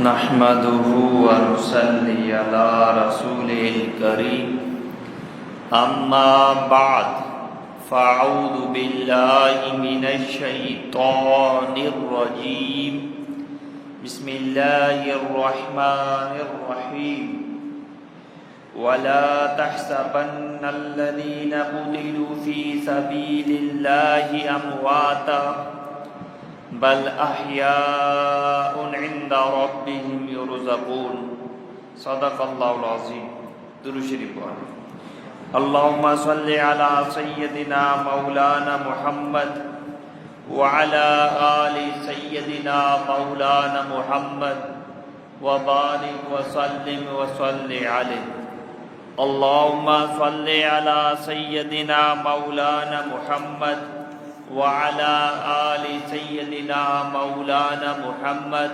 نحمده ونصلي على رسوله الكريم اما بعد فاعوذ بالله من الشيطان الرجيم بسم الله الرحمن الرحيم ولا تحسبن الذين قتلوا في سبيل الله امواتا بل احیاء عند ربهم يرزقون صدق اللہ العظیم. درود شریف پڑھیں. اللهم صل على سيدنا مولانا محمد وعلى آل سيدنا مولانا محمد وبارك وسلم وصل عليه. اللهم صل على سيدنا مولانا محمد وعلى آل سيدنا مولانا محمد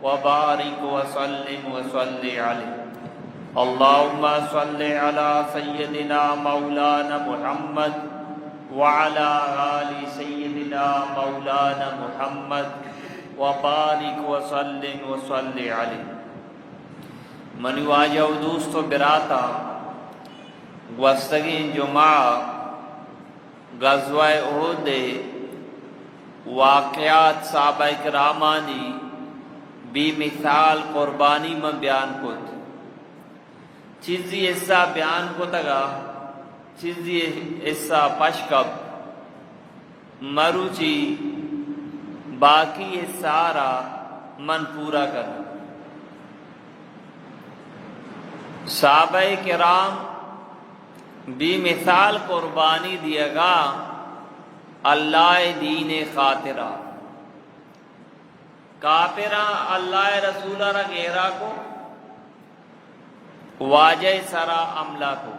وبارك وسلم وصل عليه. اللهم صل على سيدنا مولانا محمد وعلى آل سيدنا مولانا محمد وبارك وسلم وصل عليه. من واجه دوست و براتا گوستگین جمعہ غزوہ احد واقعات صحابہ کرامانی بی مثال قربانی میں بیان کت چیزی حصہ بیان کو تگا چیزی حصہ پشکب مروچی باقی سارا من پورا کرنا. صحابہ کرام بی مثال قربانی دیا گا اللہ دین خاطرہ کافرہ اللہ رسول را گیرا کو واجہ سرا عملہ کو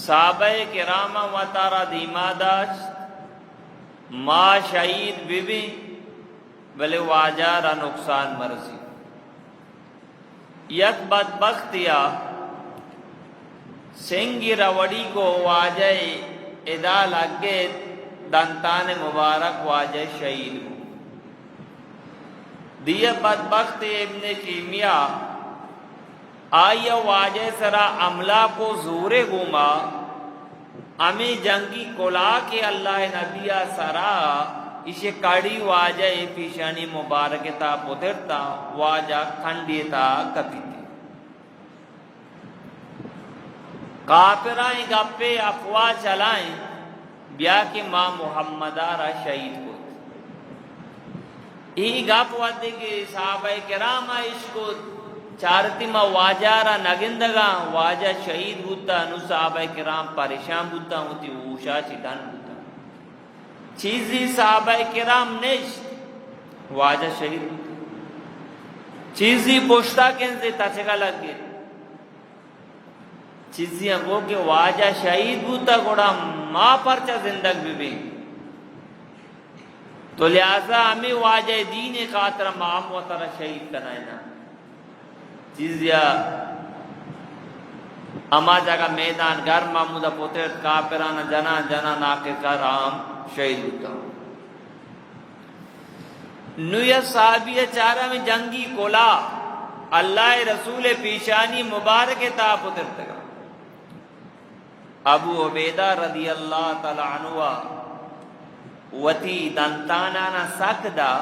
صحابہ کرام و تارا دیما داشت ما شہید بی بلے واجہ را نقصان مرسی. یک بدبختیا سنگی روڑی کو واجہ ادا لگے دنتان مبارک واجہ شہید ہو. دیہ بدبخت ابن کیمیا آئیہ واجہ سرا عملہ کو زورے گوما امی جنگی کلا کے اللہ نبیہ سرا اسے کڑی واجہ پیشانی مبارک تا پترتا واجہ کھنڈی تا کپی تھی. کافرائیں گپے افواہ چلائیں بیا کہ ماں محمدہ را شہید کو ای گپ ودے کہ صحابہ کرام اس کو چارتی ما واجہ را نگندگا واجہ شہید ہوتا نو صحابہ کرام پریشان ہوتا ہوتی اوشا چیدان ہوتا چیزی صحابہ کرام نشت واجہ شہید ہوتا چیزی پوشتا کنزے تچگا لگ گئے چیزیاں گو کہ واجہ شہید بوتا گوڑا ماں پرچہ زندگ بھی تو لہذا ہمیں واجہ دین خاطر مام و ترہ شہید کنائنا چیزیاں اما جگہ میدان گھر محمودہ پوترت کافرانہ جنا جنا ناکر کر عام شہید ہوتا نویت صحابیہ چارہ میں جنگی کولا اللہ رسول پیشانی مبارک تا پوترت گا. ابو عبیدہ رضی اللہ تعالی عنہ وتی دنتانانا سکدا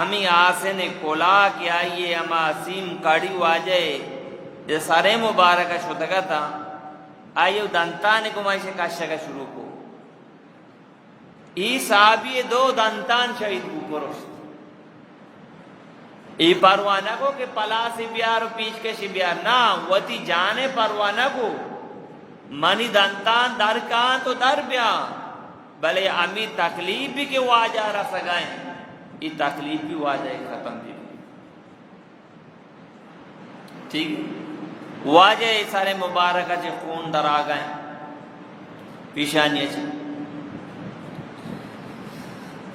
امی آسن کولا کی آئیے اما سیم کڑی واجے جے سارے مبارکہ شدگا تھا آئیے دنتان کو مائشے کاشا شروع کو ای صحابی دو دنتان شہید کو پرست ای پروانہ کو کہ پلا سی بیار پیچ کے سی بیار نا وتی جانے پروانہ کو منی دنتان در کان تو در بیا بلے امی تکلیف بھی کہ واجہ را سگائیں یہ تکلیف بھی واجہ ختم دی ٹھیک واجہ سارے مبارکہ چے خون در آگئیں پیشانی چے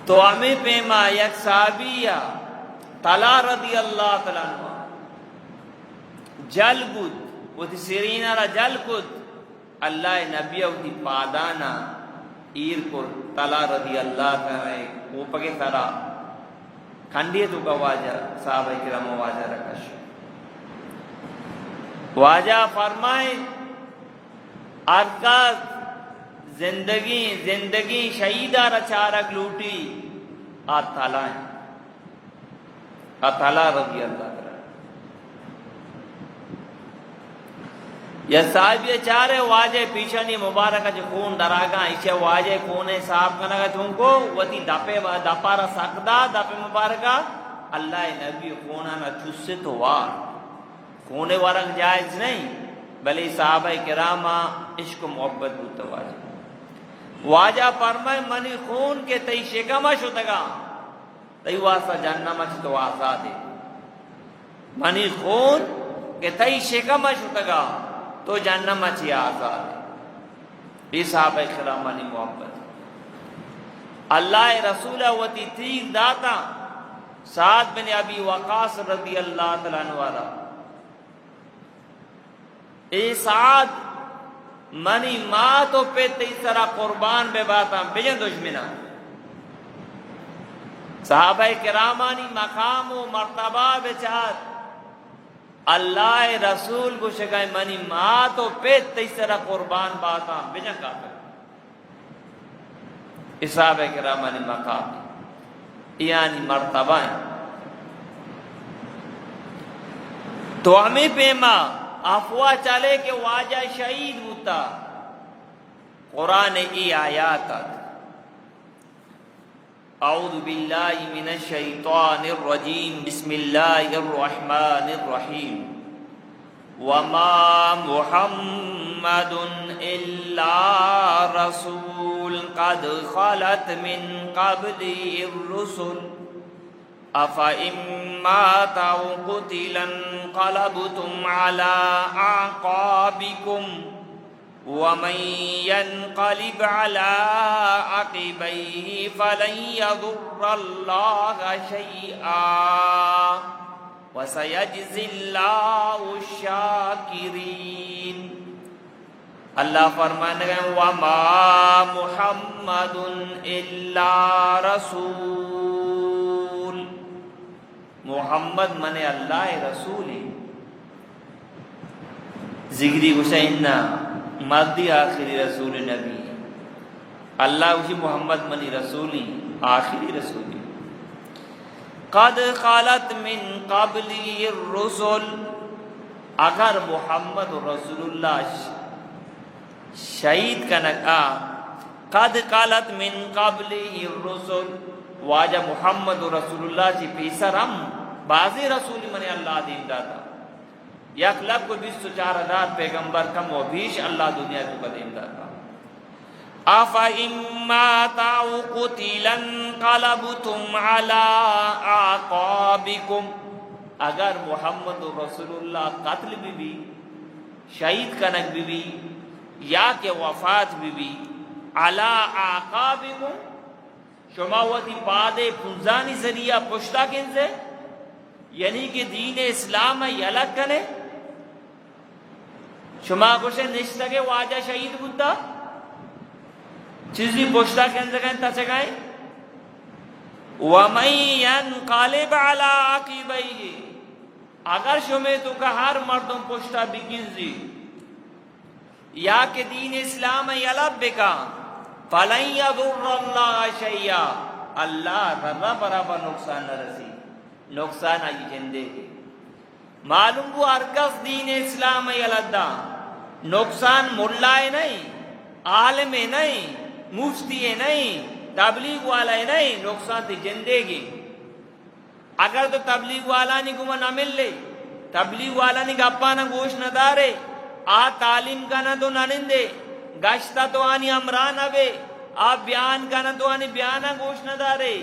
تو ہمیں پیما یک صحابیہ طلا رضی اللہ تعالیٰ عنہ جل بود وہ تھی سیرینہ را جل بود اللہ نبیہ کی پادانا ایر کو طلا رضی اللہ تعالیٰ وہ پکے سرا کنڈیتو کا واجہ صحابہ کرام واجہ رکش واجہ فرمائے ارکاز زندگی شہیدہ رچارک لوٹی آتھالائیں آتھالا رضی اللہ عنہ یا صاحب یہ چارے واجہ پیشانی مبارکہ جو خون دراگا اسے واجہ خون صاحب کنگا تم کو وطی دپارا سکدا دپے مبارکہ اللہ نبی خونانا چسے تو وار خون ورنگ جائز نہیں بلے صحابہ کرامہ عشق و محبت بودتا واجہ فرمائے منی خون کے تی شکمہ شدگا تی واسا جنمہ چھتو آزادے منی خون کے تی شکمہ شدگا تو جنمہ چھی آزادے یہ صحابہ کرامہ نی محبت اللہ رسولہ وطی تیر داتا سعد بن ابی وقاص رضی اللہ تعالیٰ عنہ اے سعد منی ماں تو پہ تیسرا قربان بے باتا بجن دشمنا صحابہ کرامانی مقام و مرتبہ بچات اللہ رسول کو شکائے منی ماں تو پہ تیسرا قربان باتا بجن کافر صحابہ کرامانی مقام یعنی مرتبہ تو ہمیں پیما افواہ چلے کہ واجہ شہید ہوتا قرآن ای آیات اعوذ باللہ من الشیطان الرجیم بسم اللہ الرحمن الرحیم وما محمد الا رسول قد خلت من قبله الرسل افإن مات أو قتل انقلبتم على أعقابكم ومن ينقلب على عقبيه فلن يضر الله شيئا وسيجزي الله الشاكرين اللہ فرمانے گئے وما محمد الا رسول محمد من اللہ رسولی ذکری حسین مادی آخری رسول نبی اللہ اسی محمد منی رسولی آخری رسولی قد خالت من قبلی الرسل اگر محمد رسول اللہ شہید کنکا قد قالت من قبلی الرسل واجہ محمد رسول اللہ چی پیسر ہم بازی رسولی منی اللہ دین داتا یک لب کو 24,000 پیغمبر کم و بیش اللہ دنیا کو قدیم داتا آفا اما تاو قتیلن قلبتم علا آقابکم اگر محمد رسول اللہ قتل بھی شہید کنک بھی یا کہ وفات بھی علا آقابکم شما وتی پادے پنزانی ذریعہ پشتا کن سے یعنی کہ دین اسلام یلک کنے شما کچھ نشتگے واجہ شہید بودتا چیزی پشتا کن سے کہیں تچگائیں وَمَن يَنْقَلِبْ عَلَىٰ عَقِبَيْهِ اگر شما تو کہ ہر مردم پشتا بکنزی یا کہ دین اسلام یلک بکا فَلَن يَضُرَّ اللَّهَ شَيْئًا اللہ ذرہ برابر نقصان نہ رسی نقصان آئی جندے گی معلوم کو ارکس دین اسلام یلدہ نقصان ملائے نہیں عالم نہیں مفتی نہیں تبلیغ والا نہیں نقصان تی جندے گی اگر تو تبلیغ والا نہیں گمہ نہ مل لے تبلیغ والا نہیں گپا نہ گوش نہ دارے تعلیم کا نہ تو نہ نندے گشتہ تو آنی امران ابے بیان کا نہ تو آنی بیانہ گوش نہ دارے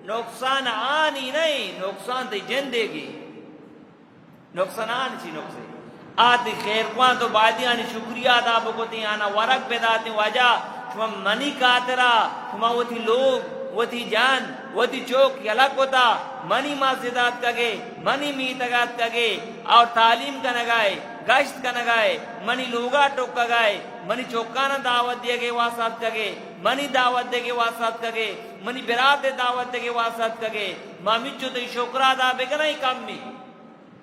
نقصان آنی نہیں نقصان تی جندے گی نقصان آنی چی نقصان آتی خیر کوان تو بعدی آنی شکریہ ادا بکتی آنا ورق پیداتی وجہ شما منی کاترا شما وہ تھی لوگ وہ تھی جان وہ تھی چوک یلک ہوتا منی ماسدات کگے منی میتگات کگے اور تعلیم کا نگائے گشت کا نگائے منی لوگا ٹوک کگائے منی چوکانا دعوت دے کے واسط کگے منی دعوت دے کے واسط کگے منی برات دعوت دے کے واسط کگے مامی چو تی شکرہ دا بگنا ہی کم می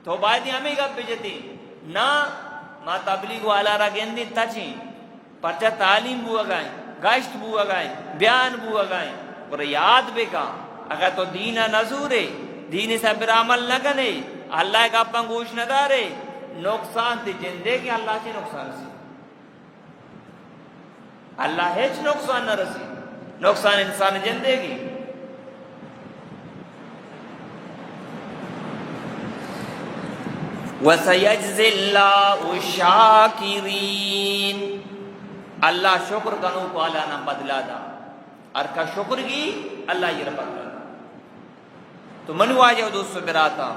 تو باید ہمیں گا بجتی نا ما تبلیغ والا را گندی تچیں پرچہ تعلیم بوا گائیں گشت بوا گائیں بیان بوا گائیں اور یاد بکا اگر تو دین نزورے دین سے پر عمل نہ کنے اللہ کا پنگوش نہ دارے نقصان تی جندے کہ اللہ چے نقصان رسی اللہ ہیچ نقصان نہ رسی نقصان انسان جندے گی وَسَيَجْزِ اللَّهُ الشَّاكِرِينَ اللہ شکر کنو کو اللہ نہ بدلا دا اور کا شکر کی اللہ یہ بدلا دا تو منو آجاؤ دوستو براتا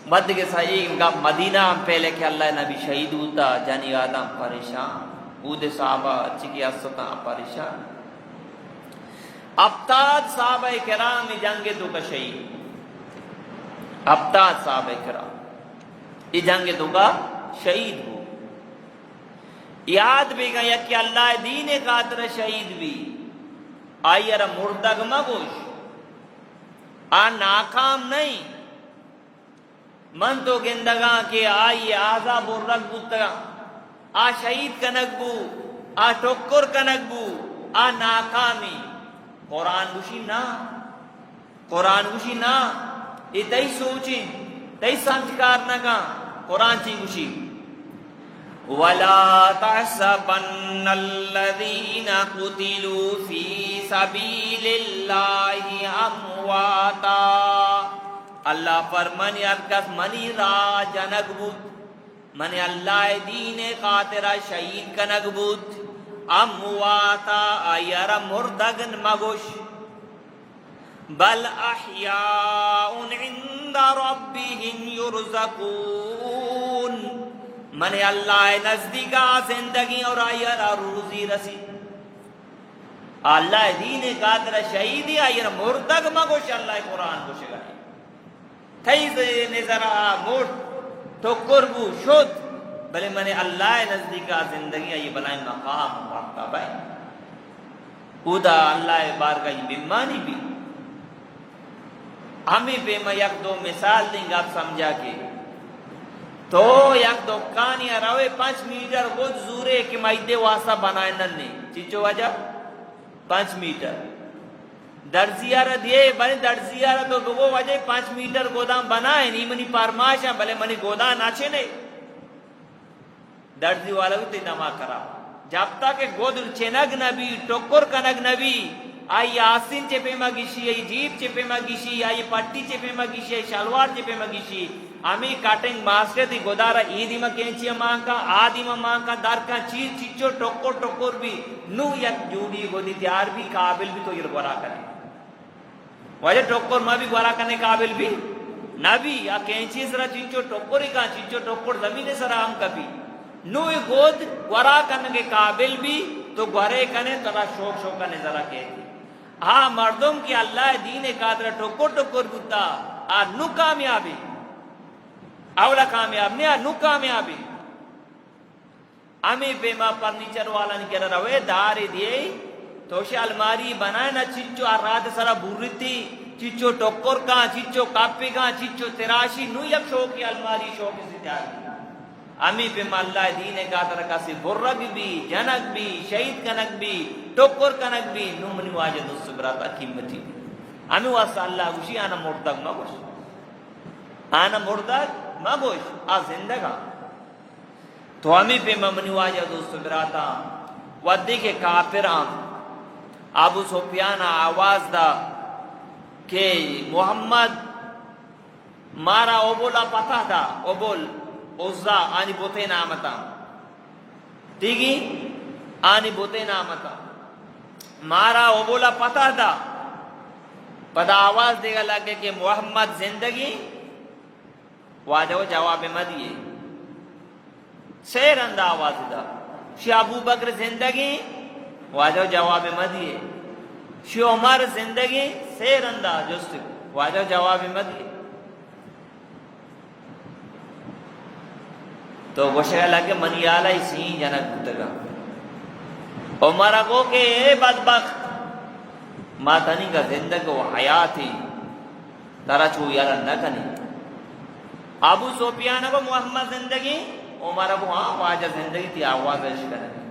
مد کے صحیح مدینہ پہلے کہ اللہ نبی شہید ہوتا جانی آدم پریشان بود صحابہ چکی اسطا پریشان ابتاد صحابہ کرام جنگ تو کا شہید ابتاد صحابہ کرام یہ جنگ تو کا شہید ہو یاد بھی گیا کہ اللہ دین قادر شہید بھی آئی ارہ مردگ مگوش آ ناکام نہیں من تو گندگاں کے آئی آزا برگ بودتا آ شہید کنک بو آ ٹکر کنک بو آ ناکامی قرآن گوشی نا قرآن گوشی نا یہ تی سوچیں تی سمجھکار نگا قرآن چی گوشی وَلَا تَحْسَبَنَّ الَّذِينَ قُتِلُوا فِي سَبِيلِ اللَّهِ أَمْوَاتًا اللہ فرمانی ارکس منی را جنگ بود منی اللہ دین خاطرہ شہید کنگ بود امواتا آیر مردگن مگوش بل احیاء عند ربهم یرزقون منی اللہ نزدیکا زندگی اور آیر روزی رسی اللہ دین خاطرہ شہیدی آیر مردگ مگوش اللہ قرآن کو شگائی تیز نظر موٹ ٹکر بو شد بلے میں نے اللہ نزدیکا زندگی یہ بنائیں مقام واقع بھائی خدا اللہ بارگاہ یہ بیمانی بھی ہمیں پہ میں یک دو مثال دیں گا آپ سمجھا کے تو یک دو کانیا روے 5 میٹر خود زورے کہ مائدے واسطہ بنائیں ننے چیچو وجہ 5 میٹر درزیارہ دیئے بلے درزیارہ تو بگو وجہ 5 میٹر گودام بنائے نہیں منی پارماشا بلے منی گودام ناچے نہیں درزی والا بھی تینا کرا جب تک گود چنگ نبی ٹکر کنگ نبی آئی آسین چے پیما گیشی آئی جیب چے پیما گیشی آئی پٹی چے پیما گیشی آئی شلوار چے پیما گیشی ہمیں کٹنگ ماسٹر دی گودارا ایدی ما کینچی مانکا آدی ما مانکا دارکا چیز چیچو ٹکر بھی نو یک جوڑی گودی تیار بھی قابل بھی تو یہ گورا کرے وجہ ٹکر ما بھی گورا کرنے قابل بھی نبی یا کینچی سرا چیچو ٹکر ہی کہاں چیچو ٹکر زمین سرا ہم کبھی نو گود گورا کرنے کے قابل بھی تو گورے کنے ترا شوق شوقہ نظرہ کہتی ہاں مردم کی اللہ دین قادر ٹکر بودتا نو کامیابی اولا کامیاب نہیں نو کامیابی ہمیں بے ماں فرنیچر والا نہیں کہہ رہا داری دیئے توشی الماری بنائے نا چچو آراد سرا بورتی چچو ٹکر کہاں چچو کاپی کہاں چچو تراشی نو یک شوقی الماری شوقی سے تیاری ہمیں پہ اللہ دین قادر کسی برگ بھی جنگ بھی شہید کنک بھی ٹکر کنک بھی نو منی واجد اس براتا قیمتی ہمیں واسطہ اللہ گوشی آنا مردگ مگوش آنا مردگ مگوش آ زندگا تو ہمیں پہ منی واجد اس براتا ودی کے کافران ابو سفیان آواز دا کہ محمد مارا اوبولا پتہ دا اوبول عزا آنی بوتے نامتا تیگی آنی بوتے نامتا مارا اوبولا پتہ دا پدا آواز دے گا لگے کہ محمد زندگی واجہ جواب مدیے سیر اندہ آواز دا شی ابو بکر زندگی واجہ جواب مدیے شی عمر زندگی سیر اندہ جست واجہ جواب مدیے تو گوشگا لگے منیالائی سی جنک بودگا عمر کو کہ اے بدبخت ما تنی کا زندگی و حیاتی ترا چو یارا نہ کنی. ابو سفیان کو محمد زندگی، عمر کو ہاں واجہ زندگی تھی آواز عشق کرنے.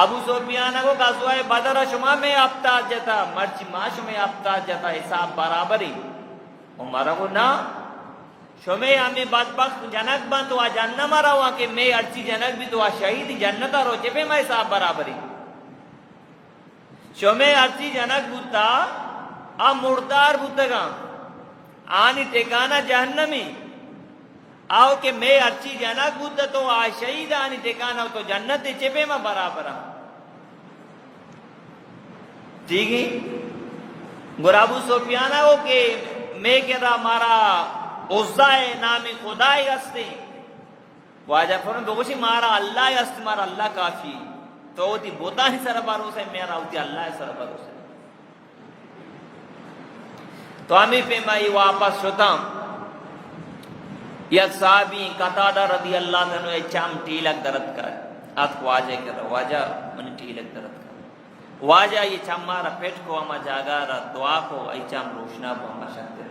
ابو سفیان کو غزوہ بدر شما میں افتاد جتا مرچی ماش میں افتاد جتا حساب برابری. عمر کو نا شمی ہمیں بدبخت جنک بند تو جنہ مرا ہوا کہ میں ارچی جنک بھی تو شہید جنتا رو چپے میں حساب برابری. شمی ارچی جنک بوتا مردار بوتگا آنی ٹھکانا جہنمی آؤ کہ میں ارچی جنک بوتا تو شہید آنی ٹھکانا تو جنت چپے میں برابر. ٹھیک ہے گر ابو سفیان ہو کہ میں کہہ رہا مارا عزائے نامی خدای ہستی. واجہ فرمائے بگوشی مارا اللہ ہستی، مارا اللہ کافی. تو ہوتی بوتا ہی سر بھروسہ ہے، میرا ہوتی اللہ سر بھروسہ ہے. تو ہمیں پہ میں واپس شتا یک صحابی قتادہ رضی اللہ عنہ اچھام ٹیلک درد کر ات کو واجہ کر رہا واجہ من ٹیلک درد کر واجہ یہ چم مارا پیٹ کو ہما جاگا رہا دعا کو اچھام روشنا کو ہما شکتے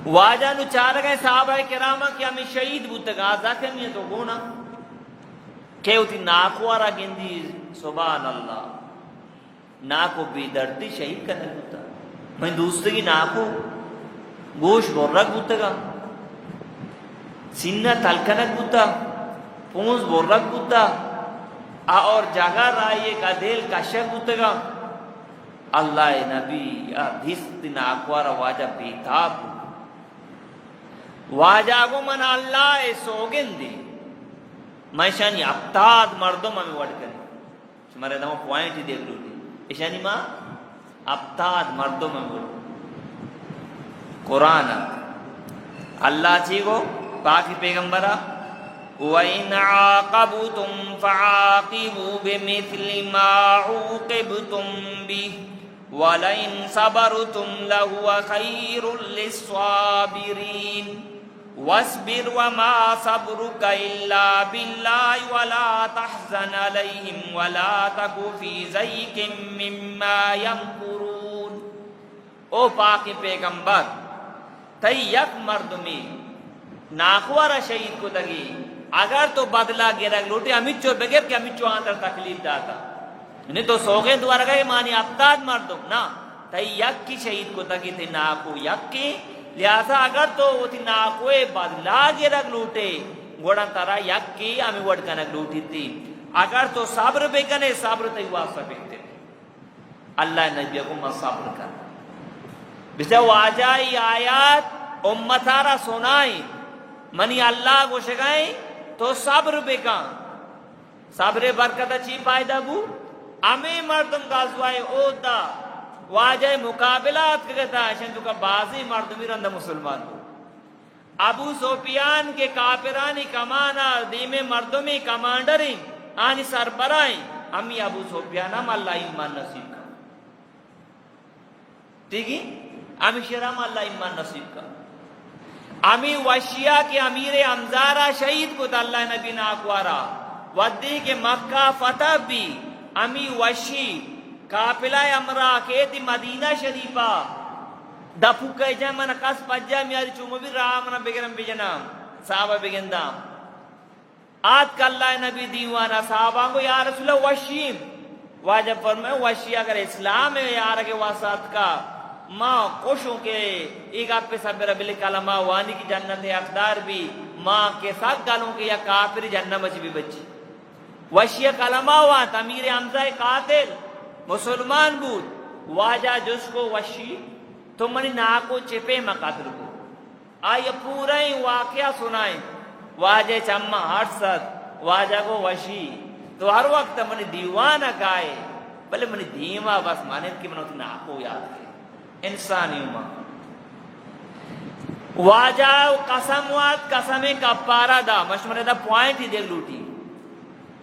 واجہ نو چار گئے صحابہ کرامہ کہ ہمیں شہید بودتا آزا کمی ہے تو گونا کہ ہوتی ناکوارا گندی سبحان اللہ ناکو بی دردی شہید کرنے بودتا میں دوسرے ناکو گوش بورک بودتا گا سینہ تلکنک بودتا پونز بورک بودتا اور جگہ رائے کا دل کشک بودتا گا. اللہ نبی دست ناکوارا واجہ بیتاب واجہ کو من اللہ سوگن دی میں شانی افتاد مردم ہمیں وڑ کریں شمارے دمو پوائنٹ ہی دیکھ لو دی شانی ماں افتاد مردم ہمیں وڑ قرآن اللہ چی کو پاکی پیغمبرہ وَإِنْ عَاقَبْتُمْ فَعَاقِبُوا بِمِثْلِ مَا عُوقِبْتُمْ بِهِ وَلَئِنْ صَبَرْتُمْ لَهُوَ خَيْرٌ لِلصَّابِرِينَ وَاصْبِرْ وَمَا صَبْرُكَ إِلَّا بِاللَّهِ وَلَا تَحْزَنْ عَلَيْهِمْ وَلَا تَكُ فِي ضَيْقٍ مِّمَّا يَمْكُرُونَ. او پاک پیغمبر تی یک مردمی ناخوارا شہید کو دگی اگر تو بدلا گرگ لوٹے امیچو بگیر کہ امیچو آندر تکلیف داتا نہیں تو سوگے دوارا گئے مانی افتاد مردم نا تی یک کی شہید کو دگی تی ناکو یک کی لہذا اگر تو وہ تی ناکوے بدلا گرگ لوٹے گوڑا ترا یک کی امی وڑ کنک لوٹی تھی اگر تو صبر بکنے صبر تی واسا بکتے اللہ نبی کو میں صبر کر بسے واجائی آیات امتارا سنائی منی اللہ کو شکائیں تو صبر بکا صبر برکت اچھی پائدہ بو امی مردم غزوائے اودا واجہ مقابلات کہتا ہے شن تو کا بازی مردمی رندہ مسلمان کو ابو سفیان کے کافرانی کمانا دیم مردمی کمانڈری آنی سربرائیں امی ابو سفیان ہم اللہ ایمان نصیب کا ٹھیک ہے امی شرام اللہ ایمان نصیب کا امی وشیہ کے امیر امزارہ شہید کو اللہ نبی ناکوارا ودی کے مکہ فتح بھی امی وشی کافلہ امرا کہتی مدینہ شریفہ دپو کئی جائے من قص پجا میاری چومو بھی رہا منا بگرم بجنام صحابہ بگندام آت کا اللہ نبی دیوانا صحابہ کو یا رسول اللہ وشیم واجب فرمائے وشی اگر اسلام ہے یار کے واسط کا ماں خوشوں کے ایک آپ پہ سب ربی کلمہ وانی کی جنت اقدار بھی ماں کے ساتھ گالوں کے یا کافر جنت بچ بھی بچی وشی کلمہ ہوا امیر حمزہ قاتل مسلمان بود واجہ جس کو وشی تو منی ناکو چپے میں قاتل کو آئیے پورا ہی واقعہ سنائیں واجہ چمہ ہرسد واجہ کو وشی تو ہر وقت منی دیوانہ گائے بلے منی دیما بس مانت کی منو ناکو یاد ہے انسانی امہ واجہ قسم وات قسم کپارہ دا مشمرے دا پوائنٹ ہی دیکھ لوٹی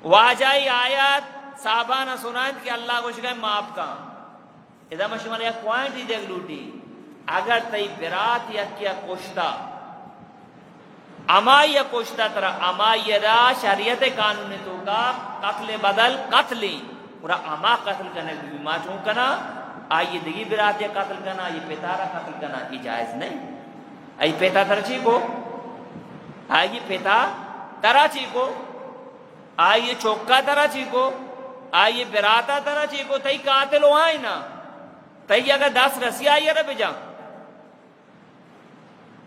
واجہ آیات صحابانہ سنائیں کہ اللہ کو شکایت معاف کا اذا مشمرے ایک پوائنٹ ہی دیکھ لوٹی اگر تی برات یا کیا کشتا امائی کشتا ترا امائی را شریعت قانون تو کا قتل بدل قتلی اور اما قتل کرنے بھی ما چون کنا آئیے دگی براتی قتل کنا آئیے پیتارا قتل کنا یہ جائز نہیں. آئی پیتا ترچی کو آئیے پیتا تراچی کو آئیے چوکا تراچی کو آئیے براتا تراچی کو تئی قاتل ہو آئی نا تئی اگر 10 رسی آئیے رب جا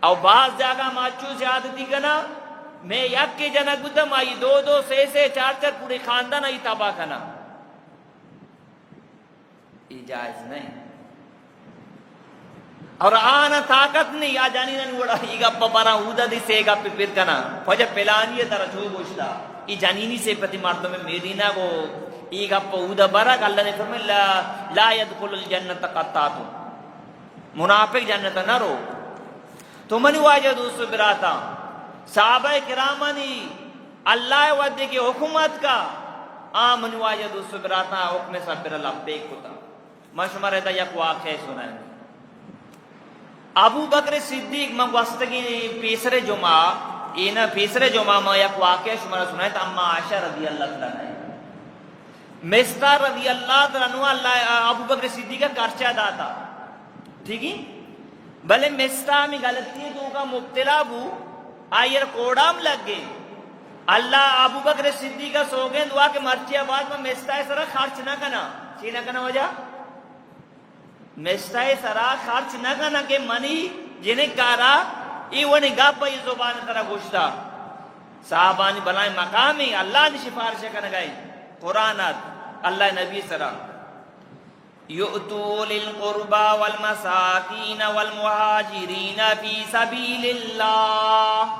او بعض جاگہ ماچو سے عادتی کنا میں یک کے جنہ گدم آئی 2 سے 4 پورے خاندان آئی تباہ کنا یہ جائز نہیں. اور آنا طاقت نہیں آ جانی نہ نوڑا یہ گپا بارا اودا دی سے گپ پھر کنا فجا پلانی ہے ترا چھو گوشتا یہ جانینی سے پتی مردوں میں میدینہ کو یہ گپا اودا بارا کہ اللہ نے فرمایا لا يدخل الجنت قطات منافق جنت نہ رو. تو منی واجہ دوستو براتا صحابہ کرامانی اللہ ودے کی حکومت کا منی واجہ دوستو براتا حکم صبر لبیک ہوتا. مشمار ہے یک واقعہ سنائیں. ابو بکر صدیق میں واسطگی پیسرے جمعہ میں یک واقعہ شمارا سنائیں تو اما عائشہ رضی اللہ تعالیٰ نے مستر رضی اللہ تعالیٰ ابو بکر صدیق کا کرچہ داتا ٹھیک ہی بلے مستر میں غلطی تو کا مبتلا بو آئیر کوڑام لگ گئے. اللہ ابو بکر صدیق کا سوگیں دعا کہ مرچی آباد میں مستر سرا خرچ نہ کنا چی نہ کنا وجہ مستر سرا خرچ نہ کنا کہ منی جنہیں کارا ایوانی گاپا یہ زبان ترہ گوشتا صحابانی بلائیں مقامی اللہ نے شفارش کنا گئی قرآنات اللہ نبی سرا یؤتو للقربا والمساکین والمہاجرین فی سبیل اللہ.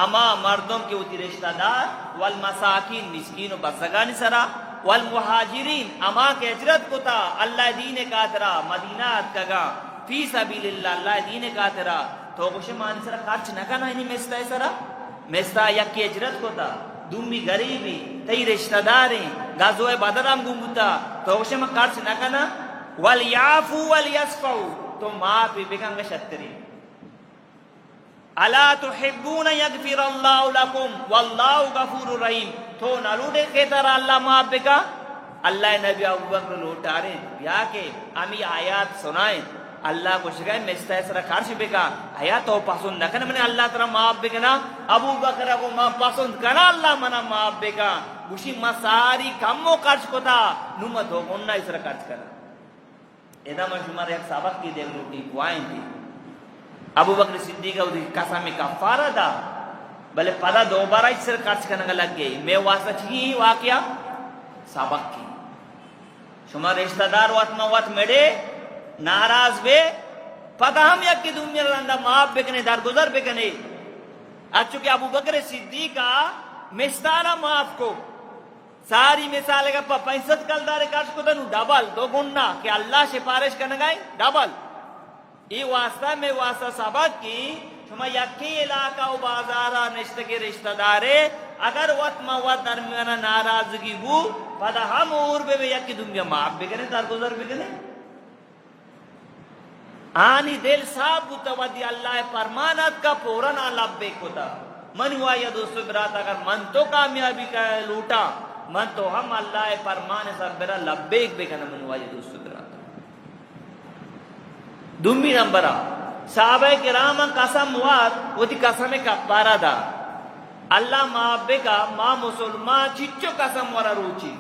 اما مردوں کے ہوتی رشتہ دار والمساکین مسکین و بزگان سرا والمہاجرین اما کے اجرت کو تا اللہ دین کاترا مدینات کگا فی سبیل اللہ اللہ دین کاترا تو کچھ مانی سرا خرچ نہ کنا انہی مستہ سرا مستہ یک کی اجرت کو تا دومی غریبی تی رشتہ داریں غزوہ بدرام گمتا تو کچھ میں خرچ نہ کنا والیعفو والیسفو تو ماں پی بکنگا شتری. الا تحبون یغفر اللہ لکم واللہ غفور الرحیم تو نلوڑے خیطر اللہ معاف بکا. اللہ نبی ابو بکر لوٹا رہے یا کہ ہمیں آیات سنائیں اللہ کو شکایت میں استحسر خرچ بکا آیات تو پسند نہ کرنا میں نے اللہ ترہ معاف بکنا ابو بکر کو ماں پسند کرنا اللہ منا معاف بکا گوشی ماں ساری کمو خرچ کو تھا نمت ہو کننا اس طرح خرچ کرنا. ایدہ میں شمار ایک سابق کی دیکھ لوٹی پوائن تھی ابو بکر صدیق کا قسم کفارہ دا بلے پدا دوبارہ اس طرح خرچ کرنے لگ گئی. میں واسطہ چکی واقعہ سابق کی شمار رشتہ دار واتما وات میڈے ناراض بے پتہ ہم یک کی دنیا لندہ معاف بکنے در گزر بکنے اچھو ابو بکر صدیقہ مستارہ معاف کو ساری مثالیں کا 65 کلدار کارش کو دنو ڈبل 2 گنا کہ اللہ سفارش کرنے گئے ڈبل. یہ واسطہ میں واسطہ سبق کی شما یکی علاقہ و بازارہ نشتہ کے رشتہ دارے اگر وقت موت درمیانہ ناراضگی بو پتہ ہم اور بے یکی دنیا معاف بکنے در گزر بکنے آنی دل صاحب بتودی اللہ فرمانت کا پورا نہ لبیک ہوتا. من ہوا یا دوستو برات اگر من تو کامیابی کا لوٹا من تو ہم اللہ فرمان سب برا لبیک بکنا من ہوا یا دوستو برات. دومی نمبرہ صحابہ کرام قسم وار وہ دی قسم کفارہ دا اللہ معابے کا ماں مسلمان چچو قسم وارا روچی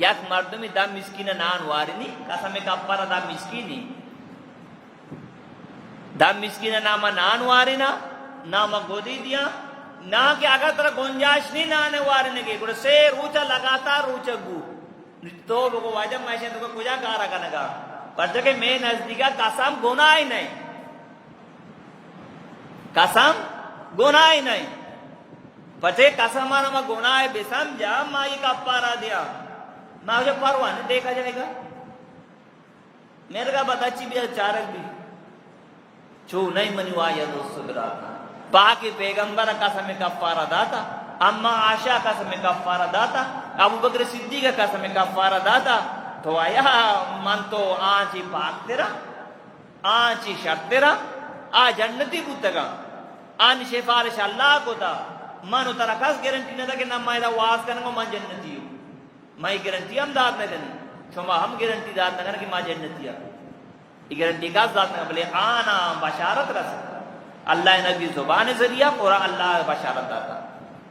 یک مردمی دا مسکین نان واری نہیں قسم کفارہ دا مسکینی دا مسکین نام نان واری نا نام گودی دیا نہ کہ اگر ترہ گنجاش نہیں نانے واری نگے گوڑا سے روچا لگاتا روچا گو تو لوگو واجب محشن تو کجا کارا کنگا پر کہ میں نزدیکہ قسم گناہ ہی نہیں قسم گناہ ہی نہیں پتے قسم آنا میں گناہ بے سمجھا ماں یہ کفارہ دیا ماں مجھے پرواہ نہیں دیکھا جائے گا میرے کا بتاچی بھی چارک بھی چھو نہیں منی وایا دوستو براتا پاکی پیغمبر قسم کفارہ داتا اما عائشہ قسم کفارہ داتا ابو بکر صدیق قسم کفارہ داتا تو آیا من تو آنچی پاک تیرا آنچی شرط تیرا جنتی بودتا آن سفارش اللہ کو تا مانو ترا کس گارنٹی نہ تھا کہ نہ میں واز کرنے کو من جنتی ہوں میں گارنٹی ہم داد نہ کریں شما ہم گارنٹی داد نہ کریں کہ ماں جنتی ہے یہ گارنٹی کا ذات نہ بلے آنا بشارت رس اللہ نبی زبان ذریعہ پورا اللہ بشارت داتا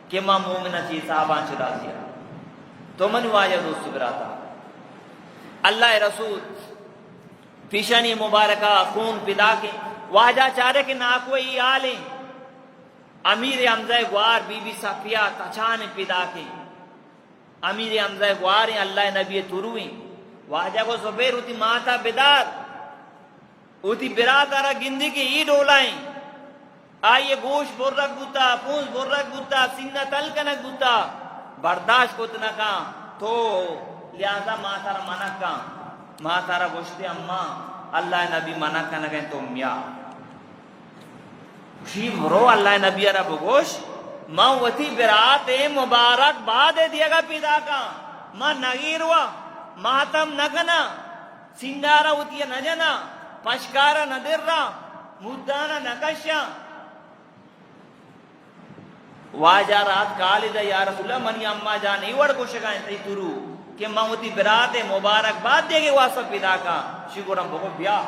کہ ماں مومنہ چیز صحابان چلا دیا تو من واجہ دوست براتا اللہ رسول پیشانی مبارکہ خون پدا کے واجہ چارے کہ نہ کوئی آلیں امیر حمزہ گوار بی بی صفیہ تچان پدا کے امیر حمزہ گوار اللہ نبی ترویں واجہ کو زبیر ہوتی ماتا بدار ہوتی برادارہ گندی کی ای ڈولائیں آئیے گوش برک بوتا پونس برک بوتا سینہ تلکنک بوتا برداشت کو تنکا تو لہذا ماتارا منکا ماتارا گوشتے اما اللہ نبی منکا نگیں تو میاں شیب رو اللہ نبی رب گوش ماں وطی برات مبارک بعد دیا گا پیدا کا ماں نگیروا ماتم نگنا سندارا وطی نجنا پشکارا ندرہ مدانا نکشا واجہ رات کالدہ یا رسول اللہ منی اممہ جان ایوڑ کو شکائیں تی ترو کہ موتی برات مبارک بعد دے گے واسف پیدا کا شکرم بگو بیا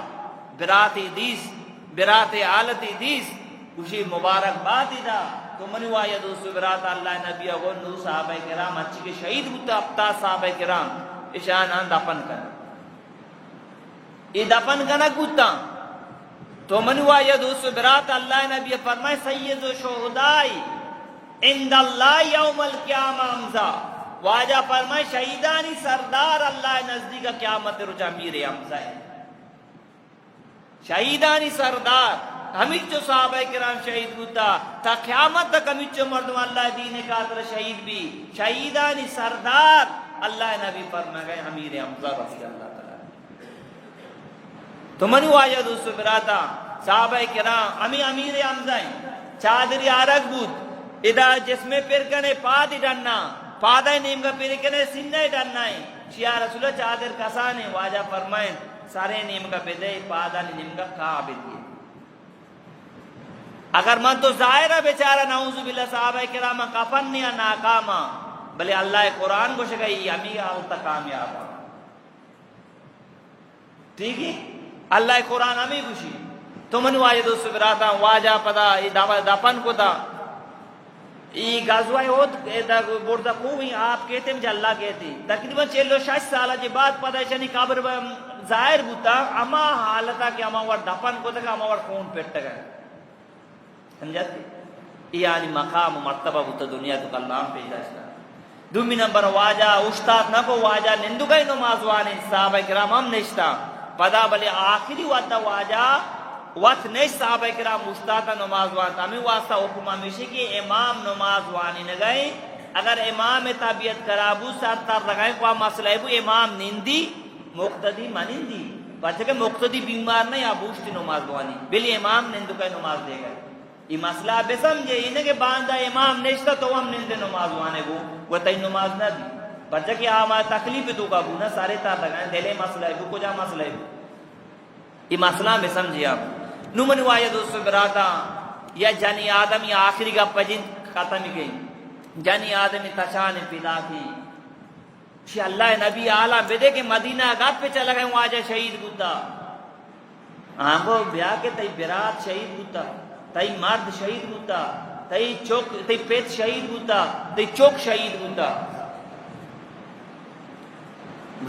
برات دیس برات آلتی دیس کشی مبارک بعد دا تو منی واجہ دوست برات اللہ نبی اگو نو صحابہ کرام اچھی کے شہید ہوتا ابتا صحابہ کرام اشان آن دفن کر ای دفن کنک ہوتا تو منی واجہ دوست برات اللہ نبی فرمائے سید و شہدائی عند اللہ یوم القیامہ حمزہ واجہ فرمائے شہیدانی سردار اللہ نزدیک قیامت رجا میر حمزہ ہے شہیدانی سردار ہمیں جو صحابہ کرام شہید ہوتا تا قیامت تک ہمیں جو مردم اللہ دین قاتل شہید بھی شہیدانی سردار اللہ نبی فرما گئے امیر حمزہ رضی اللہ تعالی تو منو واجہ دوست براتا صحابہ کرام ہمیں امیر حمزہ ہیں چادری آرگ بود ادا جسمے پھر کنے پاد ڈننا پادہ نیم کا پھر کنے سننے ڈننا ہے شیعہ رسول چادر کسانے واجہ فرمائیں سارے نیم کا پھر پادہ نیم کا قابل ہے اگر من تو ظاہرہ بیچارہ نعوذ باللہ صحابہ کرام کفن یا ناکاما بلے اللہ قرآن کو شکئی ہمیں حالتا کامیاب ٹھیک ہے اللہ قرآن ہمیں خوشی تو من واجہ دوست براتا واجہ پدا دفن کو تھا یہ غزوہ احد بردہ کوئی آپ کہتے مجھے اللہ کہتے تقریباً 46 سالہ جی بعد پتہ شنی قبر ظاہر بوتا اما حالتا کہ اما وار دفن کو تکا اما وار خون پیٹ گئے سمجھتے یعنی مقام و مرتبہ بوتا دنیا تو کلام پیدا شتا دومی نمبر واجہ استاد نہ کو واجہ نندو گئی نماز وانے صحابہ کرام ہم نشتا پدا بلے آخری وقت واجہ وقت نیش صحابہ کرام استاد نماز وانتا ہمیں واسطہ حکم ہمیشہ کہ امام نماز وانی نگئے اگر امام طبیعت کرابو سرطر لگائیں کوئی مسئلہ ہے وہ امام نندی مقتدی منندی بچہ کہ مقتدی بیمار نہیں آبوشتی نماز وانی بلی امام نندو کا نماز دے گئے یہ مسئلہ بے سمجھے انہیں کہ باندھا امام نشتا تو ہم نندے نماز وانے کو وہ تئی نماز نہ دی بچہ کہ ہمارا تکلیف تو کا بونا سارے تار لگائیں دلے مسئلہ ہے کو جا مسئلہ ہے یہ مسئلہ میں سمجھے آپ نمن وایا دوست براتا یا جنی آدم یا آخری کا پجن ختم گئی جنی آدم تشان پیدا کی شی اللہ نبی آلہ بدے کہ مدینہ گات پہ چلا گئے واجہ شہید بوتا آنگو بیا کے تی برات شہید بوتا تی مرد شہید بوتا تی چوک تی پیت شہید بوتا تی چوک شہید بوتا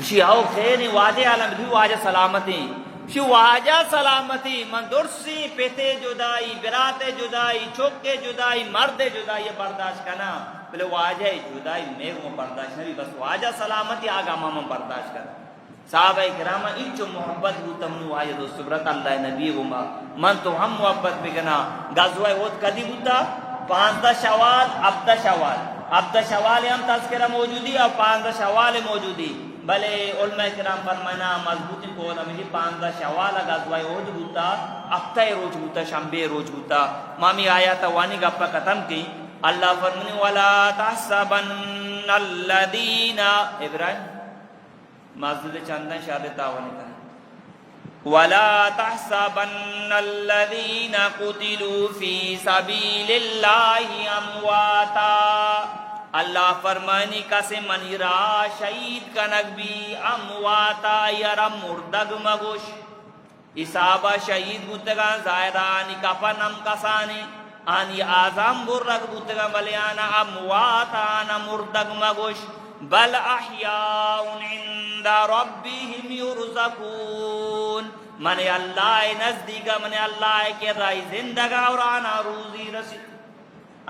شی آو خیر واجہ عالم بھی واجہ سلامتی شو واجہ سلامتی من درسی پیتے جدائی برات جدائی چوکے جدائی مرد جدائی برداشت کنا بلے واجہ جدائی میرے برداشت نہیں بس واجہ سلامتی آگا ماما برداشت کنا صحابہ کرام انچو محبت ہوتا منو واجہ دوست برات اللہ نبی گما من تو ہم محبت بکنا غزوہ احد کدی ہوتا 15 شوال 17 شوال ہم تذکرہ موجودی اور 15 شوال موجودی بلے علماء کرام فرمانا مضبوطی کو ہمیں 15 شوال غزوہ احد ہوتا ہفتہ روز ہوتا شنبے روز ہوتا مامی آیات وانی گپا ختم کی اللہ فرمانے والا تحسبن الذین ابراہیم مسجد چندن شہادت آوانی کریں ولا تحسبن الذين قتلوا في سبيل الله امواتا اللہ فرمانی کسے منی را شہید کنک بھی امواتا یرم مردگ مگوش اسابہ شہید بودگان زائدانی کفنم کسانی آنی آزام برگ بودگان بلیانا امواتا آنا مردگ مگوش بل احیاء عند ربهم یرزقون من اللہ نزدیکا من اللہ کے رائی زندگا اور آنا روزی رسید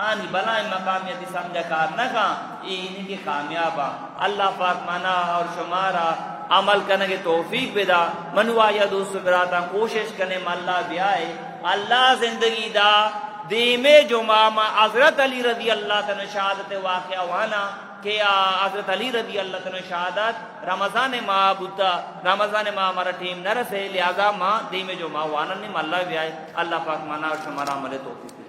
آنی بلائیں مقامیتی سمجھا کار نہ کہاں انہی کی کامیابا اللہ پاک منا اور شمارا عمل کرنے کے توفیق بدا منوا یا دوست براتا کوشش کرنے میں اللہ بھی آئے اللہ زندگی دا دیمے جو ماما حضرت علی رضی اللہ تعالی شہادت واقعہ وانا کہ حضرت علی رضی اللہ تعالی شہادت رمضان ماہ بوتا رمضان ماہ ہمارا ٹیم نہ رسے لہذا ماہ دیمے جو ماہ وانا نہیں اللہ بھی آئے اللہ پاک منا اور شمارا عمل توفیق